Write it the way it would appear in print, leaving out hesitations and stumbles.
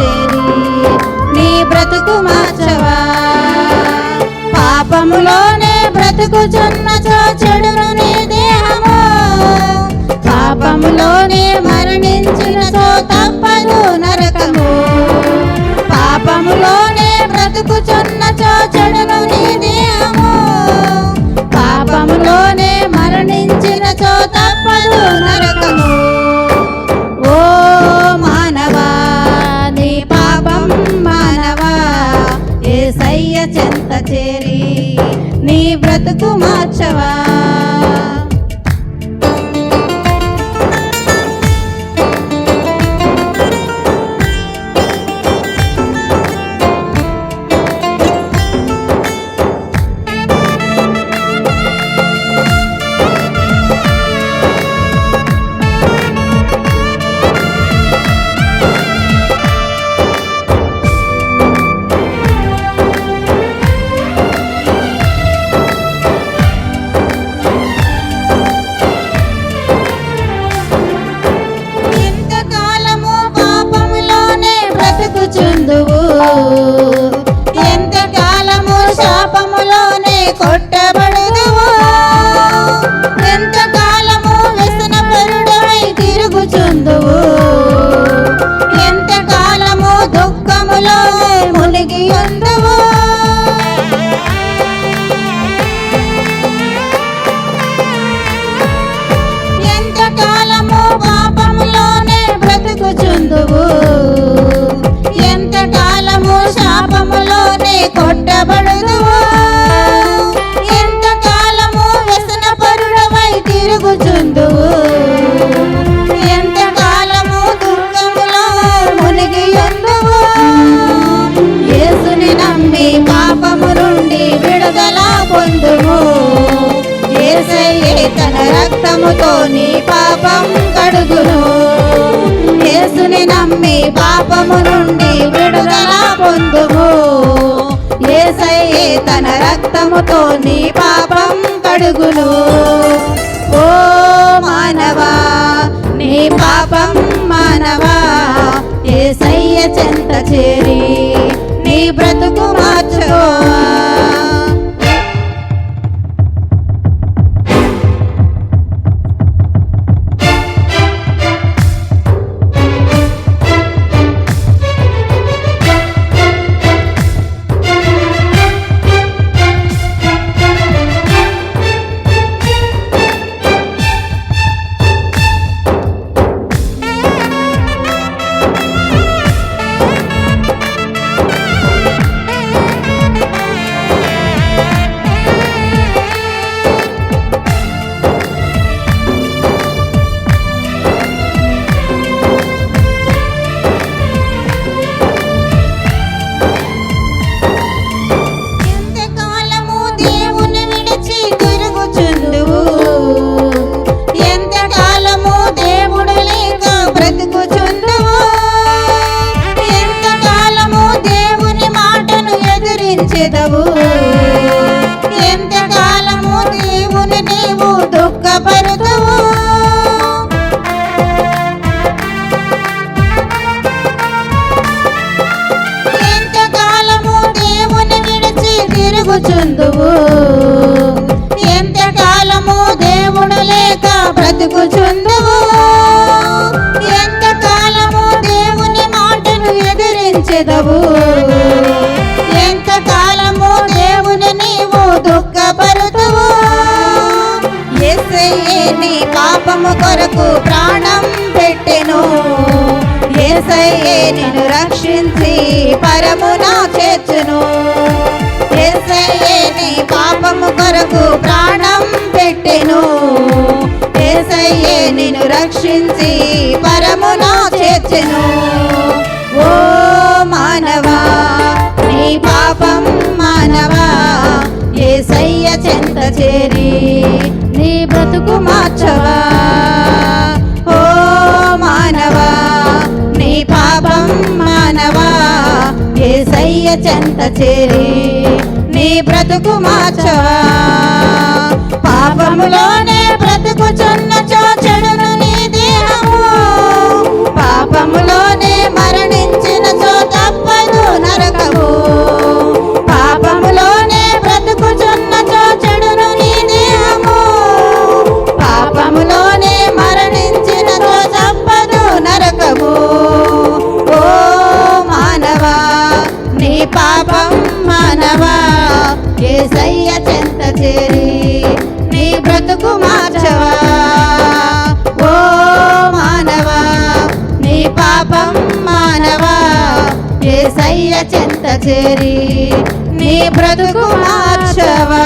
చేరి నీ బ్రతుకు మార్చవా. పాపములోనే బ్రతుకుచున్నచో చెడును నీ దేహము, పాపములోనే మరణించినచో తప్పదు నరకము. పాపములోనే బ్రతుకుచున్నచో చెడును నీ దేహము, పాపములోనే మరణించినచో తప్పదు నరకము. ఓ మానవా నీ పాపం మానవా, యేసయ్య చెంత చేరి నీ బ్రతుకు మార్చవా. ఎంతకాలము శాపములోనే కొట్టబడుదువు, ఎంతకాలము వ్యసనపరుడవై తిరుగుచుందువు, ఎంతకాలము దుఃఖములో మునిగి ఉందువు. ఎంతకాలము పాపములోనే బ్రతుకుచుందువు, ఎంతకాలము శాపములోనే కొట్టబడుదువు, ఎంతకాలము వ్యసనపరుడవై తిరుగుచుందువు, ఎంతకాలము దుఃఖములో మునిగి ఉందువు. యేసుని నమ్మి పాపము నుండి విడుదల పొందుము, యేసయ్యే తన రక్తముతో నీ పాపం కడుగును. యేసుని నమ్మి పాపము నుండి విడుదల పొందుము, యేసయ్యే తన రక్తముతో నీ పాపం కడుగును. ఓ మానవా నీ పాపం మానవా, యేసయ్య చెంత చేరి నీ బ్రతుకు మార్చుకో. ఎంతకాలము దేవుని నీవు దుఃఖపరుదువు, ఎంతకాలము దేవుని విడిచి తిరుగుచుందువు, ఎంతకాలము దేవుడు లేక బ్రతుకుచుందువు, ఎంతకాలము దేవుని మాటను ఎదిరించెదవు, ఎంతకాలము దేవుని నీవు దుఃఖపరుదువు. యేసయ్యే నీ పాపము కొరకు ప్రాణం పెట్టెను, యేసయ్యే నిన్ను రక్షించి పరమున చేర్చును. యేసయ్యే నీ పాపము కొరకు ప్రాణం పెట్టెను, యేసయ్యే నిన్ను రక్షించి పరమున చేర్చెను. ఓ మానవా నీ పాపం మానవా, యేసయ్య చెంత చేరి నీ బ్రతుకు మార్చవా. ఓ మానవా నీ పాపం మానవా, యేసయ్య చెంత చేరి నీ బ్రతుకు మార్చవా. పాపములోనే బ్రతుకుచున్నచో చెడును నీ దేహము, పాపములోనే మరణించినచో యేసయ్య చెంత చేరి నీ బ్రతుకు మార్చవా. ఓ మానవా నీ పాపం మానవా యేసయ్య చెంత చేరి నీ బ్రతుకు మార్చవా.